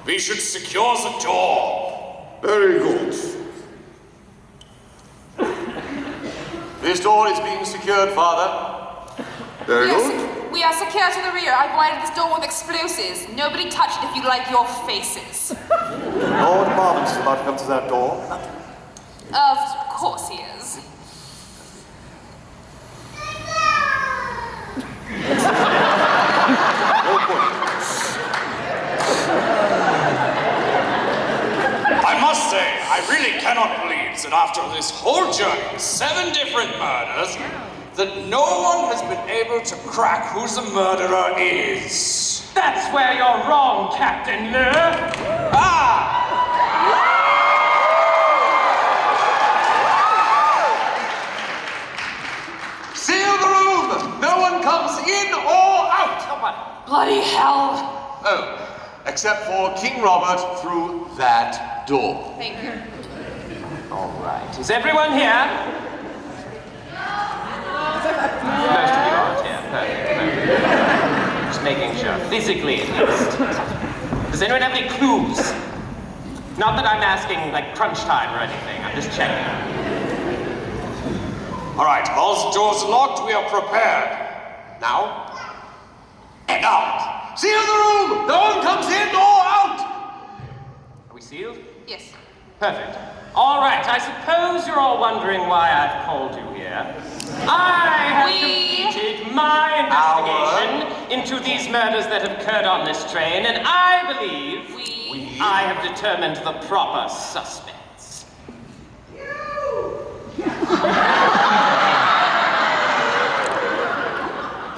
We should secure the door. Very good. This door is being secured, Father. Very good. We are secure to the rear. I've wired this door with explosives. Nobody touch it if you like your faces. Lord Marvin's about to come to that door. Of course he is. I must say, I really cannot believe that after this whole journey, 7 different murders, that no one has been able to crack who the murderer is. That's where you're wrong, Captain Le. Ah! Seal the room! No one comes in or out! Come on. Bloody hell. Oh, except for King Robert through that door. Thank you. All right. Is everyone here? Most of you aren't here. Perfect. Just making sure. Physically, at least. Does anyone have any clues? Not that I'm asking, like, crunch time or anything. I'm just checking. All right, all the doors locked, we are prepared. Now, and out. Seal the room! No one comes in or out! Are we sealed? Yes. Perfect. All right, I suppose you're all wondering why I've called you here. I have completed my investigation into these murders that have occurred on this train, and I believe I have determined the proper suspects.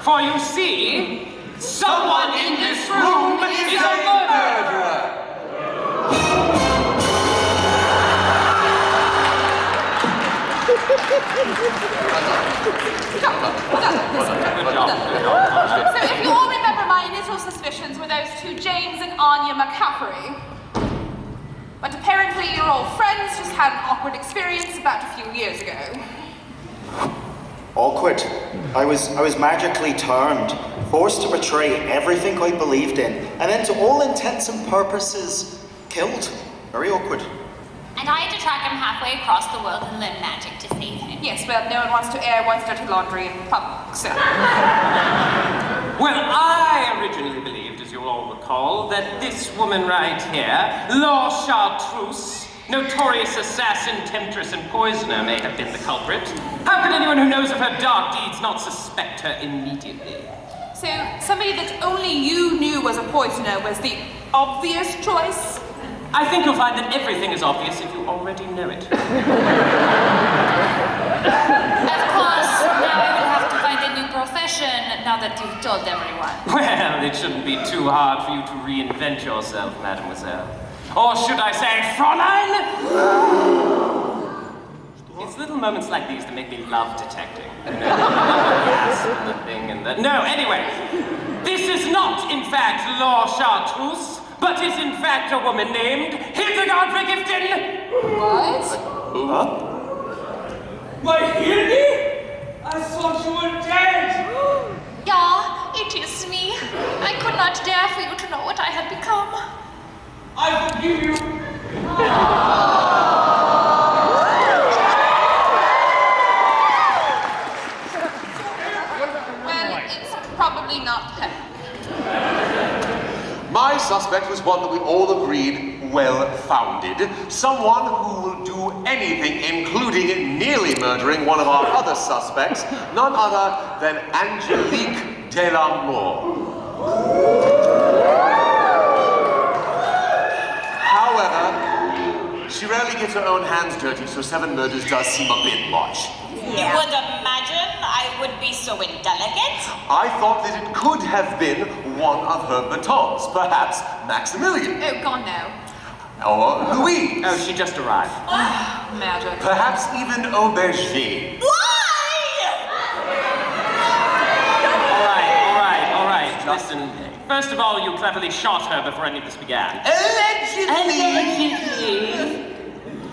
For you see, someone in this room is a murderer! So if you all remember, my initial suspicions were those 2 James and Anya McCaffrey. But apparently your old friends just had an awkward experience about a few years ago. Awkward. I was magically turned, forced to betray everything I believed in, and then to all intents and purposes, killed. Very awkward. And I had to track him halfway across the world and learn magic to save him. Yes, well, no one wants to air one's dirty laundry in public, so... Well, I originally believed, as you'll all recall, that this woman right here, Laure Chartreuse, notorious assassin, temptress, and poisoner, may have been the culprit. How could anyone who knows of her dark deeds not suspect her immediately? So, somebody that only you knew was a poisoner was the obvious choice? I think you'll find that everything is obvious if you already know it. Of course, now I will have to find a new profession now that you've told everyone. Well, it shouldn't be too hard for you to reinvent yourself, mademoiselle. Or should I say, Fräulein? It's little moments like these that make me love detecting. You know, gas and the thing and the... No, anyway. This is not, in fact, Laure Chartreuse, but is in fact a woman named Hildegard Vergiften! What? Huh? Why, Hildy? I thought you were dead! Yeah, it is me. I could not dare for you to know what I had become. I forgive you. Well, it's probably not her. My suspect was one that we all agreed well-founded. Someone who will do anything, including nearly murdering one of our other suspects, none other than Angelique Delamour. However, she rarely gets her own hands dirty, so 7 murders does seem a bit much. You would imagine I would be so indelicate? I thought that it could have been one of her batons, perhaps Maximilian. Oh, gone now. Or Louise. Oh, she just arrived. Magic. Perhaps even Aubergine. Why? All right. Listen, first of all, you cleverly shot her before any of this began. Allegedly.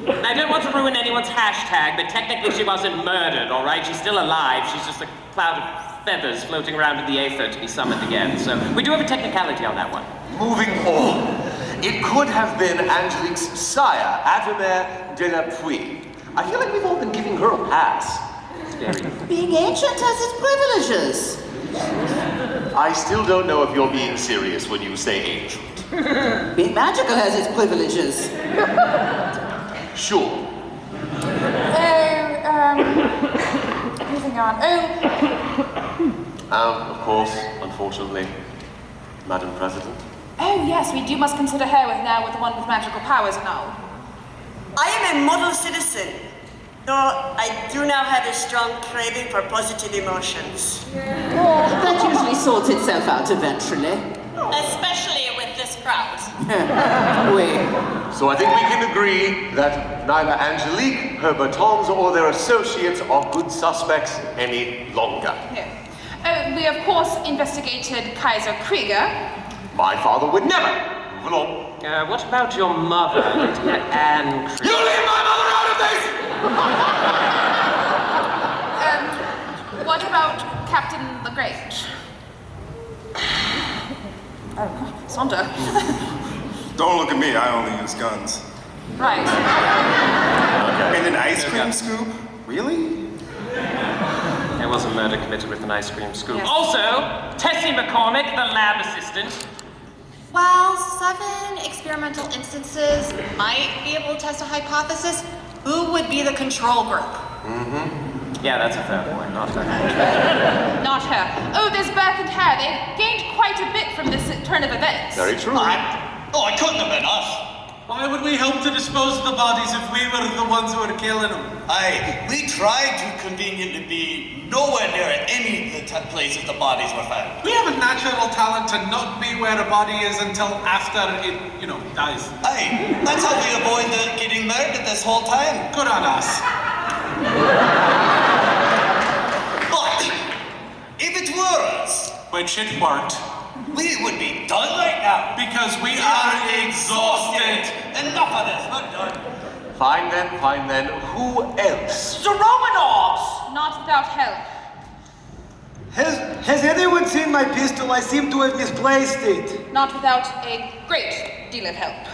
I don't want to ruin anyone's hashtag, but technically she wasn't murdered, all right? She's still alive. She's just a cloud of feathers floating around in the aether to be summoned again. So we do have a technicality on that one. Moving on. It could have been Angelique's sire, Adremere de la Puy. I feel like we've all been giving her a pass. It's very... Being ancient has its privileges. I still don't know if you're being serious when you say ancient. Being magical has its privileges. Sure. Moving on. Of course, unfortunately, Madam President. Oh yes, we must consider her with the one with magical powers and all. I am a model citizen, though I do now have a strong craving for positive emotions. That usually sorts itself out eventually. Especially with this crowd. So I think we can agree that neither Angelique, her batons, or their associates are good suspects any longer. Yeah. We of course investigated Kaiser Krieger. My father would never. Move along. What about your mother, dear Anne Krieger? You leave my mother out of this! What about Captain the Great? Sonder. Don't look at me, I only use guns. Right. And an ice cream scoop? Really? There was a murder committed with an ice cream scoop. Yes. Also, Tessie McCormick, the lab assistant. While 7 experimental instances might be able to test a hypothesis, who would be the control group? Yeah, that's a fair point. Not her. Not her. Oh, there's Burke and Hare. They've gained quite a bit from this turn of events. Very true. It couldn't have been us. Why would we help to dispose of the bodies if we were the ones who were killing them? Aye, we tried to conveniently be nowhere near any of the places the bodies were found. We have a natural talent to not be where a body is until after it, dies. Aye, that's how we avoid getting murdered this whole time. Good on us. But if it were us, Which it weren't. we would be done right now. Because we are exhausted. Enough of this, we're done. Fine then. Who else? The Romanovs! Not without help. Has anyone seen my pistol? I seem to have misplaced it. Not without a great deal of help.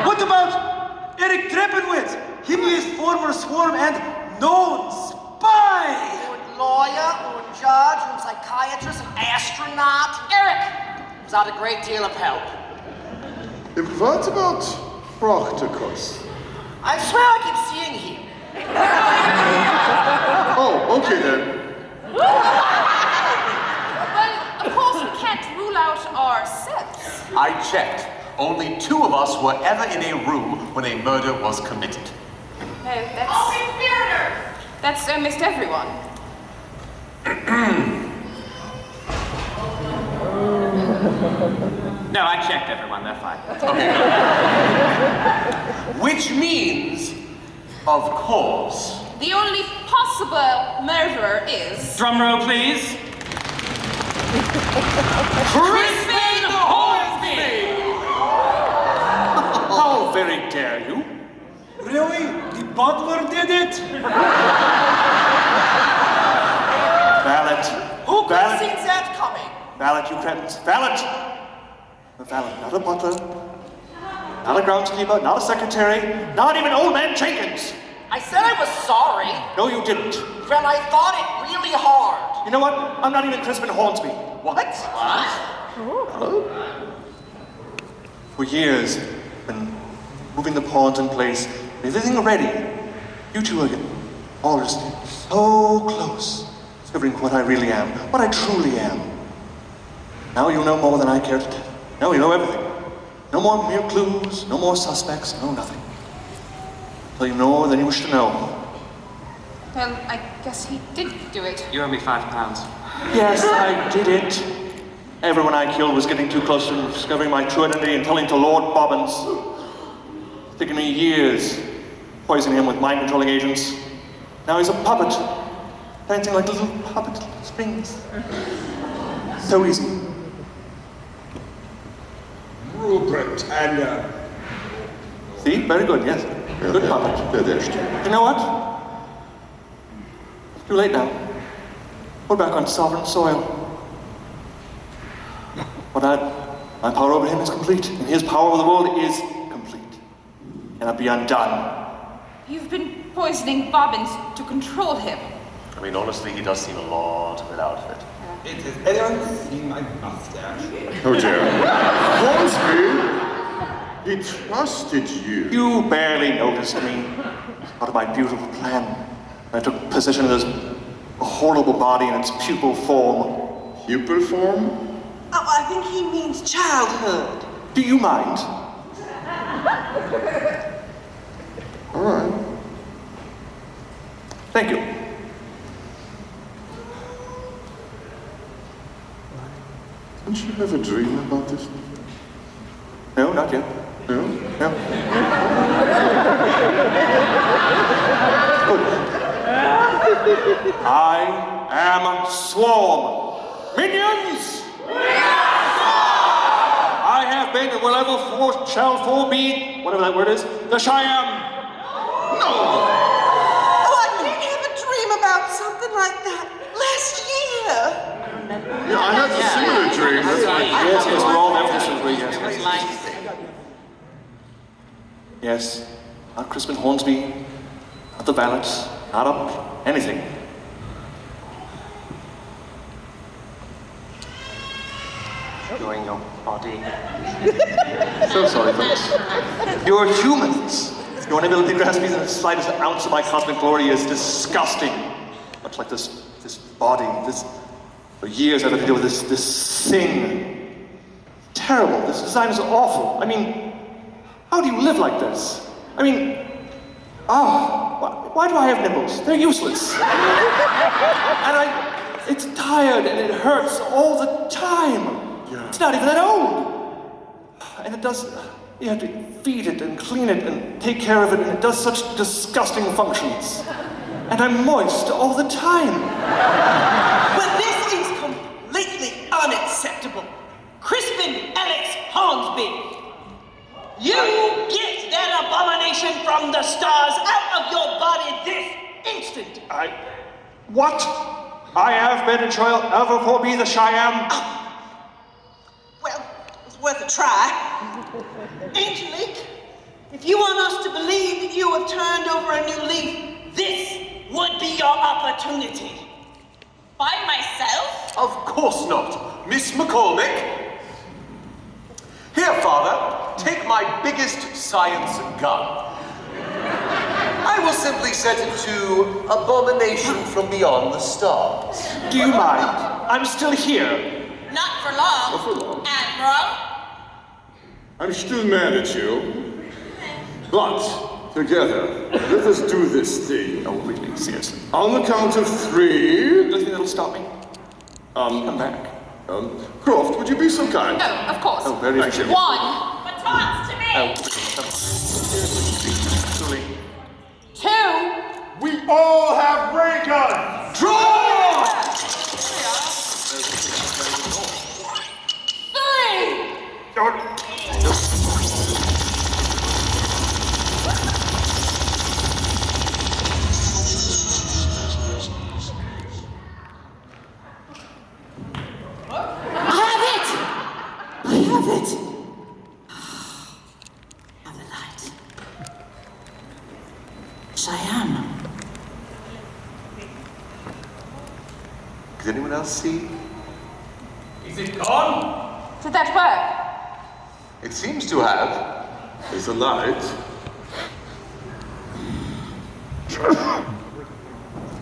What about Eric Treppenwitz? He was former swarm and known spy. Lawyer, or judge, or psychiatrist, an astronaut. Eric! Without a great deal of help. What about Practicus? I swear I keep seeing him. Oh, okay then. Well, of course we can't rule out ourselves. I checked. Only 2 of us were ever in a room when a murder was committed. No, that's almost everyone. No, I checked everyone. They're fine. Which means, of course... The only possible murderer is... Drum roll, please. Crispin Hornsby! How very dare you? Really? The butler did it? Valet. Who could have Valet. seen that coming? Valet, you credits. Valet! A valet, not a butler. Not a groundskeeper, not a secretary, not even Old Man Jenkins! I said I was sorry. No, you didn't. When I thought it really hard. You know what? I'm not even Crispin Hornsby. What? For years, been moving the pawns in place, everything ready. You two are getting all just so close, discovering what I really am, what I truly am. Now you know more than I care to tell. Now you know everything. No more mere clues, no more suspects, no nothing. Tell you more than you wish to know. Well, I guess he did do it. You owe me £5. Yes, I did it. Everyone I killed was getting too close to discovering my true identity and telling to Lord Bobbins. It's taken me years, poisoning him with mind-controlling agents. Now he's a puppet, dancing like little puppet strings. So easy. Rule Britannia. See? Very good, yes. Good puppet. You know what? It's too late now. We're back on sovereign soil. But my power over over him is complete, and his power over the world is complete. Cannot be undone. You've been poisoning Bobbins to control him. I mean, honestly, he does seem a lot without it. Has anyone seen my mustache? Oh dear. Hornsby, he trusted you. You barely noticed me. Out of my beautiful plan. I took possession of this horrible body in its pupil form. Pupil form? Oh, I think he means childhood. Do you mind? All right. Thank you. Didn't you have a dream about this? No, not yet. No? No. Good. I am Swarm. Minions! I have been and will ever shall be, whatever that word is, the Cheyenne. Oh, I did have a dream about something like that last year. Yeah, I had a similar dream. That's right. Yes, we're all definitely yes. Yes, not Crispin Hornsby, not the valet, not up anything. Showing your body. So sorry, folks. You're humans. Your inability to grasp even the slightest ounce of my cosmic glory is disgusting. Much like this body, for years I've had to deal with this thing. Terrible. This design is awful. I mean, how do you live like this? I mean, why do I have nipples? They're useless. And it's tired and it hurts all the time. Yeah. It's not even that old. And it does, you have to feed it and clean it and take care of it, and it does such disgusting functions. And I'm moist all the time. But this is completely unacceptable. Crispin Alex Hornsby, you get that abomination from the stars out of your body this instant. What? I have been and shall ever be the Cheyenne. Well, it was worth a try. Angelique, if you want us to believe that you have turned over a new leaf, this would be your opportunity. By myself? Of course not. Miss McCormick. Here, Father, take my biggest science gun. I will simply set it to abomination from beyond the stars. Do you mind? I'm still here. Not for long. Not for long. Admiral? I'm still mad at you. But, together, let us do this thing. No, really, seriously. On the count of 3. Nothing that'll stop me. Come back. Croft, would you be so kind? No, of course. Oh, very Thank you. 1. Batons to me! Truly. 2. We all have ray guns! Draw! 3. Cheyenne. Does anyone else see? Is it gone? Did that work? It seems to have. There's a light.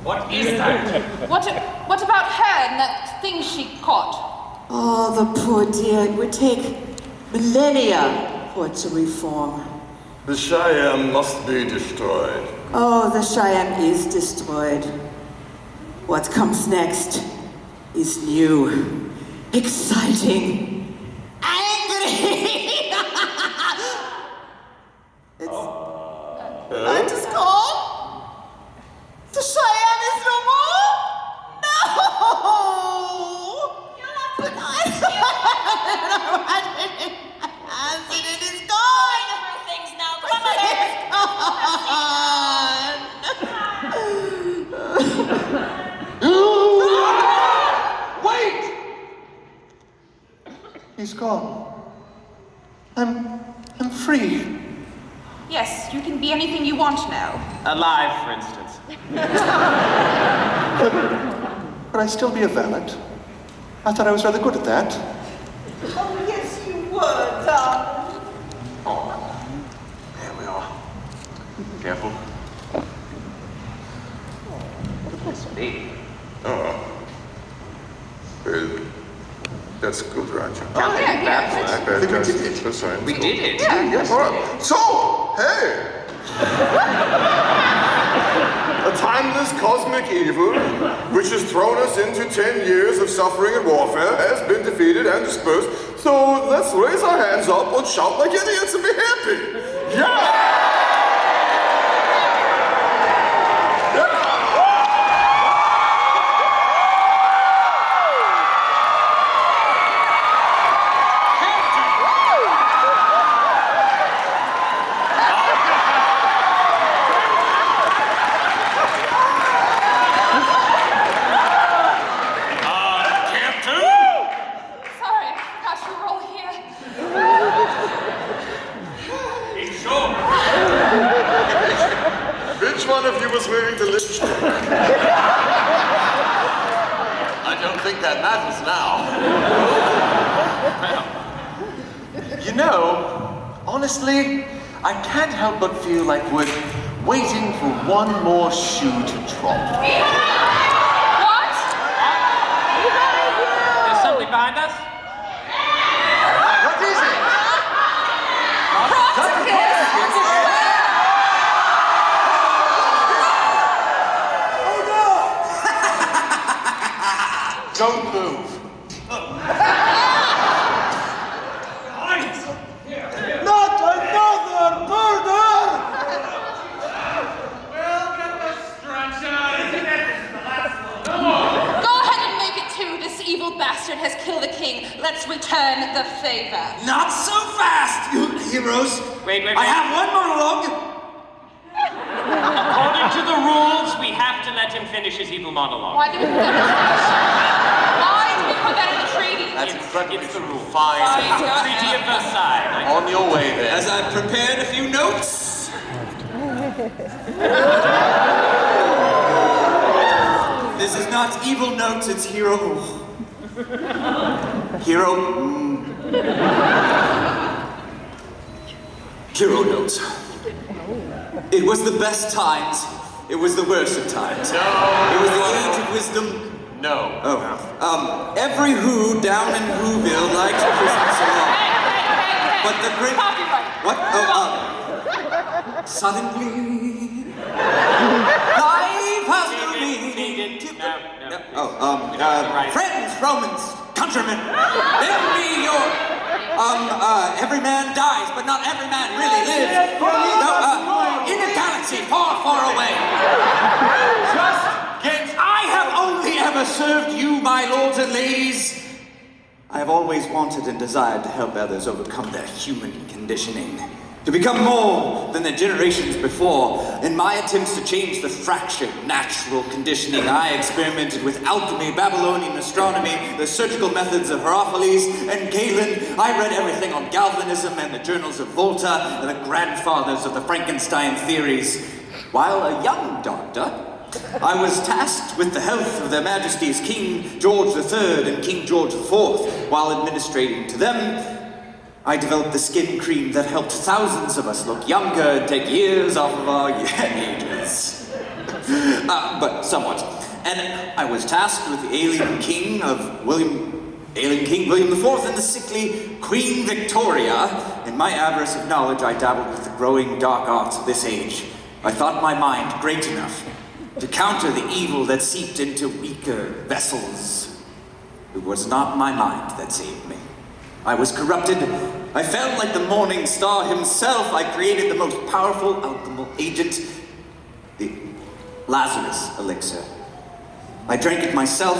What is that? What about her and that thing she caught? Oh, the poor dear. It would take millennia for it to reform. The Cheyenne must be destroyed. Oh, the Cheyenne is destroyed. What comes next is new, exciting, angry. Light is gone. The Cheyenne is no more. No. But it is gone. Things now. Come Wait! He's gone. I'm free. Yes, you can be anything you want now. Alive, for instance. Could I still be a valet? I thought I was rather good at that. Oh, yes, you were, darling. Oh, there we are. Careful. It's me. Oh. That's good, Roger. That's fine. We did it. Yes. All right. So, hey! A timeless cosmic evil, which has thrown us into 10 years of suffering and warfare, has been defeated and dispersed. So let's raise our hands up and shout like idiots and be happy. Yeah! I don't think that matters now. You know, honestly, I can't help but feel like we're waiting for one more shoe to drop. What? There's something behind us? What is it? Don't move. Not another murder! We'll get the stretcher. Go ahead and make it two. This evil bastard has killed the king. Let's return the favor. Not so fast, you heroes. Wait. I have one monologue. According to the rules, we have to let him finish his evil monologue. Why did we put that in the treaty? That's incredibly It's the rule. Fine. Treaty of Versailles. On your way then. As I've prepared a few notes. This is not evil notes, it's hero. Hero notes. It was the best times. It was the worst of times. No. It was the age of wisdom. No. Oh. Every Who down in Whoville liked Christmas a lot. Hey. But the great... Copyright. What? Oh, suddenly... life has no meaning to... Friends, Romans, countrymen, lend me your... every man dies, but not every man really lives. In a galaxy far, far away. I have only ever served you, my lords and ladies. I have always wanted and desired to help others overcome their human conditioning, to become more than their generations before. In my attempts to change the fractured natural conditioning, I experimented with alchemy, Babylonian astronomy, the surgical methods of Herophilus and Galen. I read everything on galvanism and the journals of Volta, and the grandfathers of the Frankenstein theories. While a young doctor, I was tasked with the health of their majesties King George III and King George IV. While administrating to them, I developed the skin cream that helped thousands of us look younger and take years off of our ages. But somewhat. And I was tasked with the alien King William IV and the sickly Queen Victoria. In my avarice of knowledge, I dabbled with the growing dark arts of this age. I thought my mind great enough to counter the evil that seeped into weaker vessels. It was not my mind that saved me. I was corrupted. I felt like the morning star himself. I created the most powerful alchemical agent, the Lazarus elixir. I drank it myself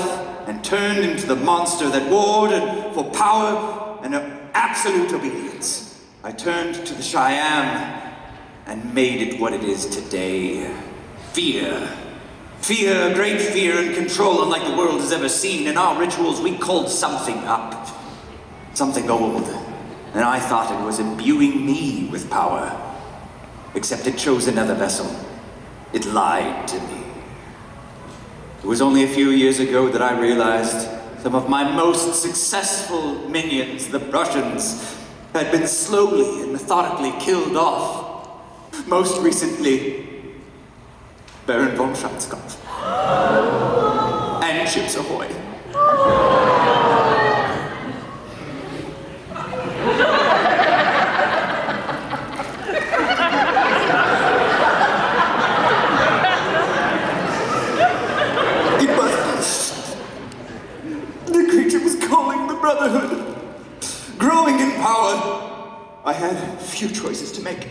and turned into the monster that warred for power and absolute obedience. I turned to the Cheyenne and made it what it is today. Fear. Fear, great fear and control unlike the world has ever seen. In our rituals, we called something up. Something old. and I thought it was imbuing me with power. Except it chose another vessel. It lied to me. It was only a few years ago that I realized some of my most successful minions, the Russians, had been slowly and methodically killed off. Most recently, Baron von Schwarzkopf. And Chips Ahoy. It was... The creature was calling the Brotherhood. Growing in power. I had few choices to make.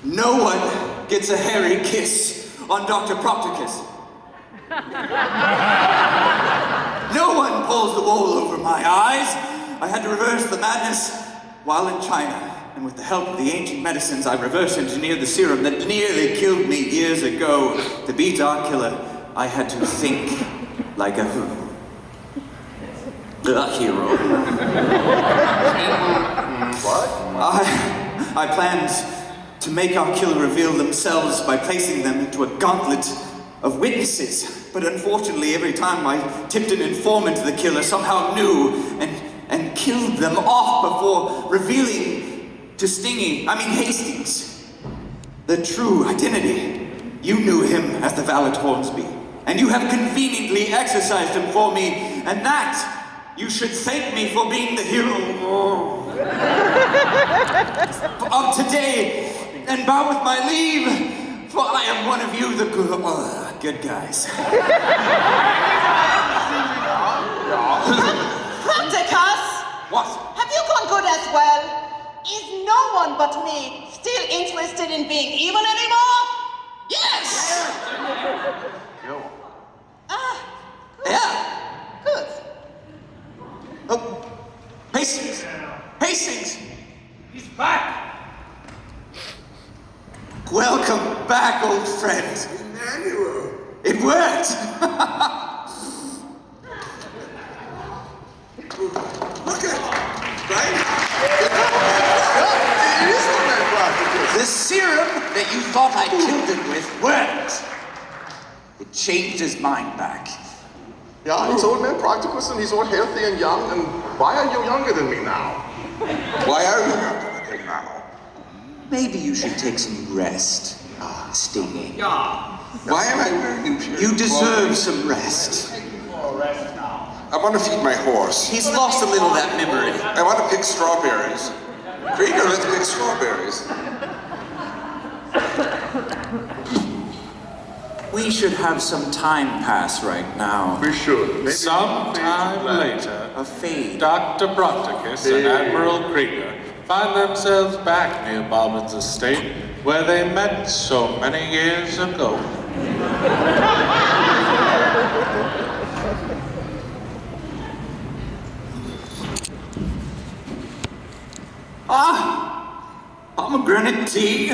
No one gets a hairy kiss on Dr. Procticus. No one pulls the wool over my eyes. I had to reverse the madness while in China. And with the help of the ancient medicines, I reverse engineered the serum that nearly killed me years ago. To beat our killer, I had to think like a hero. What? I planned to make our killer reveal themselves by placing them into a gauntlet of witnesses. But unfortunately, every time I tipped an informant, the killer somehow knew and killed them off before revealing to Hastings, the true identity. You knew him as the Valet Hornsby, and you have conveniently exercised him for me, and that you should thank me for being the hero of today, and bow with my leave, for I am one of you, the good guys. Practicus! What? Have you gone good as well? Is no one but me still interested in being evil anymore? Yes! Ah, good. Yeah. Good. Oh, Hastings! Hastings! He's back! Welcome back, old friend. Emmanuel. It worked! Look at it, right? It is Orient Express. The serum that you thought I killed him with worked. It changed his mind back. Yeah, he's old man Practicus and he's all healthy and young, and why are you younger than me now? Why are you younger than me now? Maybe you should take some rest, Stingy. Yeah. Why am I wearing imperial You deserve clothing? some rest. I want to feed my horse. He's lost a little of that memory. I want to pick strawberries. Krieger, let's pick strawberries. We should have some time pass right now. We should. Maybe Sometime later, A fade. Dr. Bronticus and Admiral Krieger find themselves back near Bobbin's estate, where they met so many years ago. Pomegranate tea.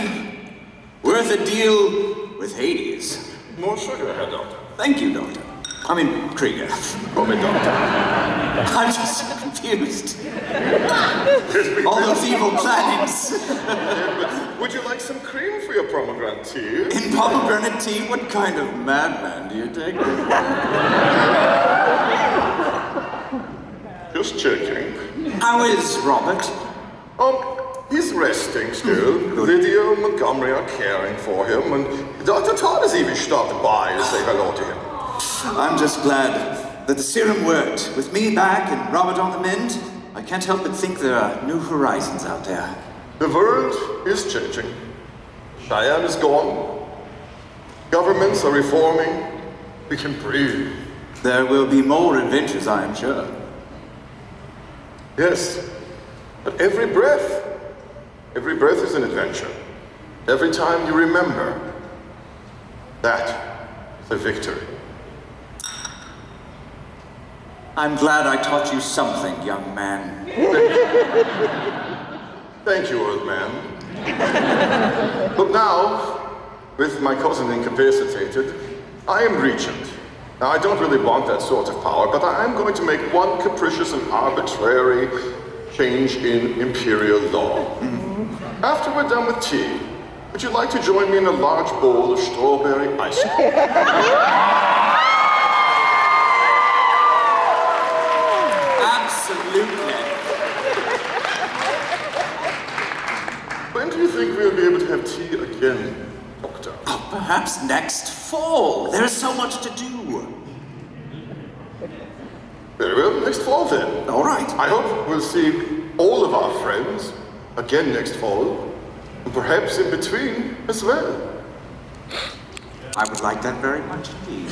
Worth a deal with Hades. more sugar, Herr Doctor. Thank you, Doctor. I mean, Krieger. Call me Doctor. I'm just so confused. All those evil plannings. Would you like some cream for your pomegranate tea? In pomegranate tea, what kind of madman do you take? Just checking. How is Robert? He's resting still. Lydia and Montgomery are caring for him, and Dr. Todd has even stopped by to say hello to him. I'm just glad that the serum worked. With me back and Robert on the mend, I can't help but think there are new horizons out there. The world is changing. Cheyenne is gone. Governments are reforming. We can breathe. There will be more adventures, I am sure. Yes, but every breath is an adventure. Every time you remember, that is a victory. I'm glad I taught you something, young man. Thank you, old man. But now, with my cousin incapacitated, I am regent. Now, I don't really want that sort of power, but I am going to make one capricious and arbitrary change in imperial law. After we're done with tea, would you like to join me in a large bowl of strawberry ice cream? Absolutely. When do you think we'll be able to have tea again, Doctor? Oh, perhaps next fall. There's so much to do. Very well, next fall then. All right. I hope we'll see all of our friends again next fall, and perhaps in between as well. I would like that very much indeed.